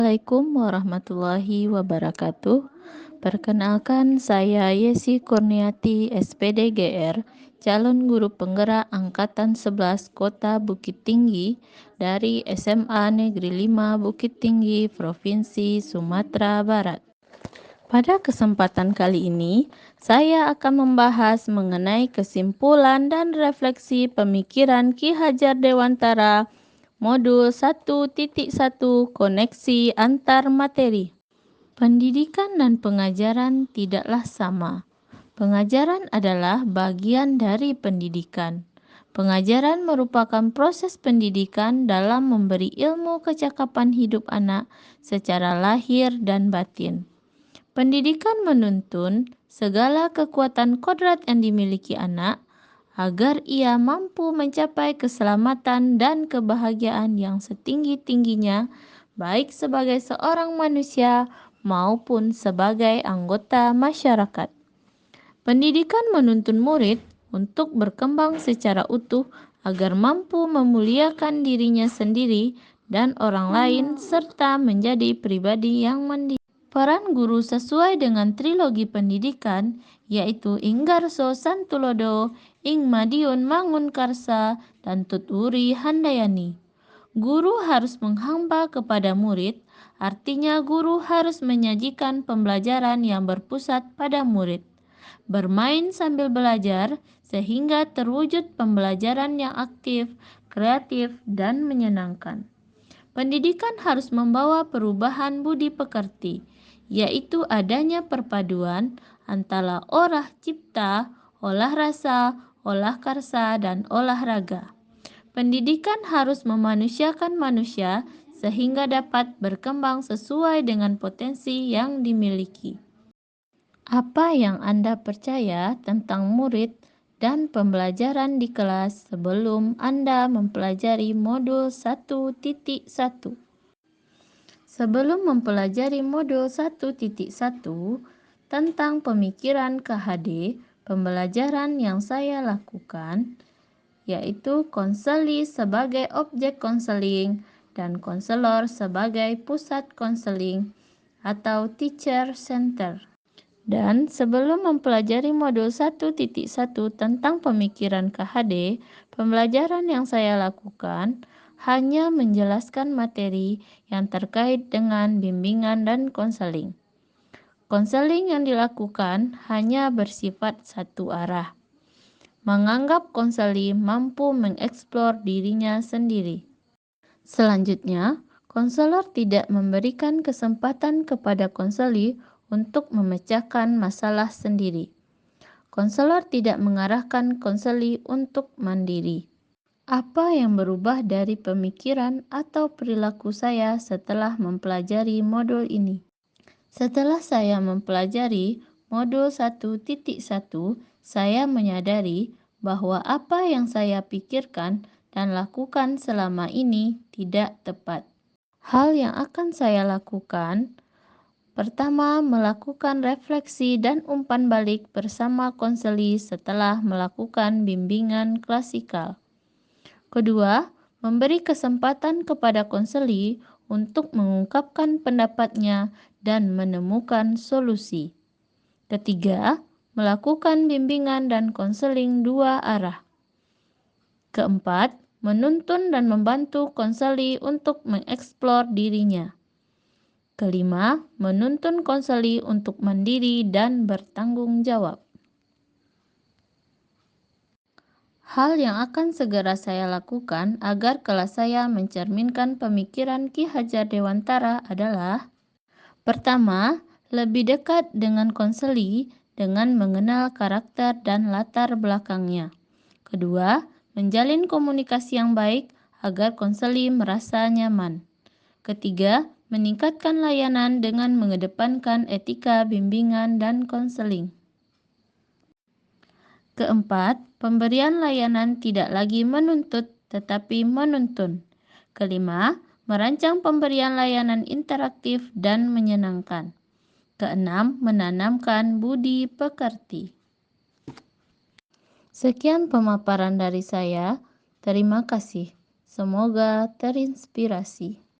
Assalamualaikum warahmatullahi wabarakatuh. Perkenalkan, saya Yesi Kurniati, SPD GR, calon guru penggerak Angkatan 11 Kota Bukit Tinggi dari SMA Negeri 5 Bukit Tinggi, Provinsi Sumatera Barat. Pada kesempatan kali ini, saya akan membahas mengenai kesimpulan dan refleksi pemikiran Ki Hajar Dewantara Modul 1.1 Koneksi antar materi. Pendidikan dan pengajaran tidaklah sama. Pengajaran adalah bagian dari pendidikan. Pengajaran merupakan proses pendidikan dalam memberi ilmu kecakapan hidup anak secara lahir dan batin. Pendidikan menuntun segala kekuatan kodrat yang dimiliki anak agar ia mampu mencapai keselamatan dan kebahagiaan yang setinggi-tingginya, baik sebagai seorang manusia maupun sebagai anggota masyarakat. Pendidikan menuntun murid untuk berkembang secara utuh agar mampu memuliakan dirinya sendiri dan orang lain serta menjadi pribadi yang mandiri. Peran guru sesuai dengan trilogi pendidikan, yaitu Inggarso Santulodo, Ing Madiun Mangunkarsa, dan Tuturi Handayani. Guru harus menghamba kepada murid, artinya guru harus menyajikan pembelajaran yang berpusat pada murid. Bermain sambil belajar, sehingga terwujud pembelajaran yang aktif, kreatif, dan menyenangkan. Pendidikan harus membawa perubahan budi pekerti, yaitu adanya perpaduan antara olah cipta, olah rasa, olah karsa, dan olahraga. Pendidikan harus memanusiakan manusia sehingga dapat berkembang sesuai dengan potensi yang dimiliki. Apa yang Anda percaya tentang murid dan pembelajaran di kelas sebelum Anda mempelajari modul 1.1? Sebelum mempelajari modul 1.1 tentang pemikiran KHD, pembelajaran yang saya lakukan yaitu konseli sebagai objek konseling dan konselor sebagai pusat konseling atau teacher center. Dan sebelum mempelajari modul 1.1 tentang pemikiran KHD, pembelajaran yang saya lakukan hanya menjelaskan materi yang terkait dengan bimbingan dan konseling. Konseling yang dilakukan hanya bersifat satu arah. Menganggap konseli mampu mengeksplor dirinya sendiri. Selanjutnya, konselor tidak memberikan kesempatan kepada konseli untuk memecahkan masalah sendiri. Konselor tidak mengarahkan konseli untuk mandiri. Apa yang berubah dari pemikiran atau perilaku saya setelah mempelajari modul ini? Setelah saya mempelajari modul 1.1, saya menyadari bahwa apa yang saya pikirkan dan lakukan selama ini tidak tepat. Hal yang akan saya lakukan, pertama, melakukan refleksi dan umpan balik bersama konseli setelah melakukan bimbingan klasikal. Kedua, memberi kesempatan kepada konseli untuk mengungkapkan pendapatnya dan menemukan solusi. Ketiga, melakukan bimbingan dan konseling dua arah. Keempat, menuntun dan membantu konseli untuk mengeksplor dirinya. Kelima, menuntun konseli untuk mandiri dan bertanggung jawab. Hal yang akan segera saya lakukan agar kelas saya mencerminkan pemikiran Ki Hajar Dewantara adalah: pertama, lebih dekat dengan konseli dengan mengenal karakter dan latar belakangnya. Kedua, menjalin komunikasi yang baik agar konseli merasa nyaman. Ketiga, meningkatkan layanan dengan mengedepankan etika bimbingan dan konseling. Keempat, pemberian layanan tidak lagi menuntut tetapi menuntun. Kelima, merancang pemberian layanan interaktif dan menyenangkan. Keenam, menanamkan budi pekerti. Sekian pemaparan dari saya. Terima kasih. Semoga terinspirasi.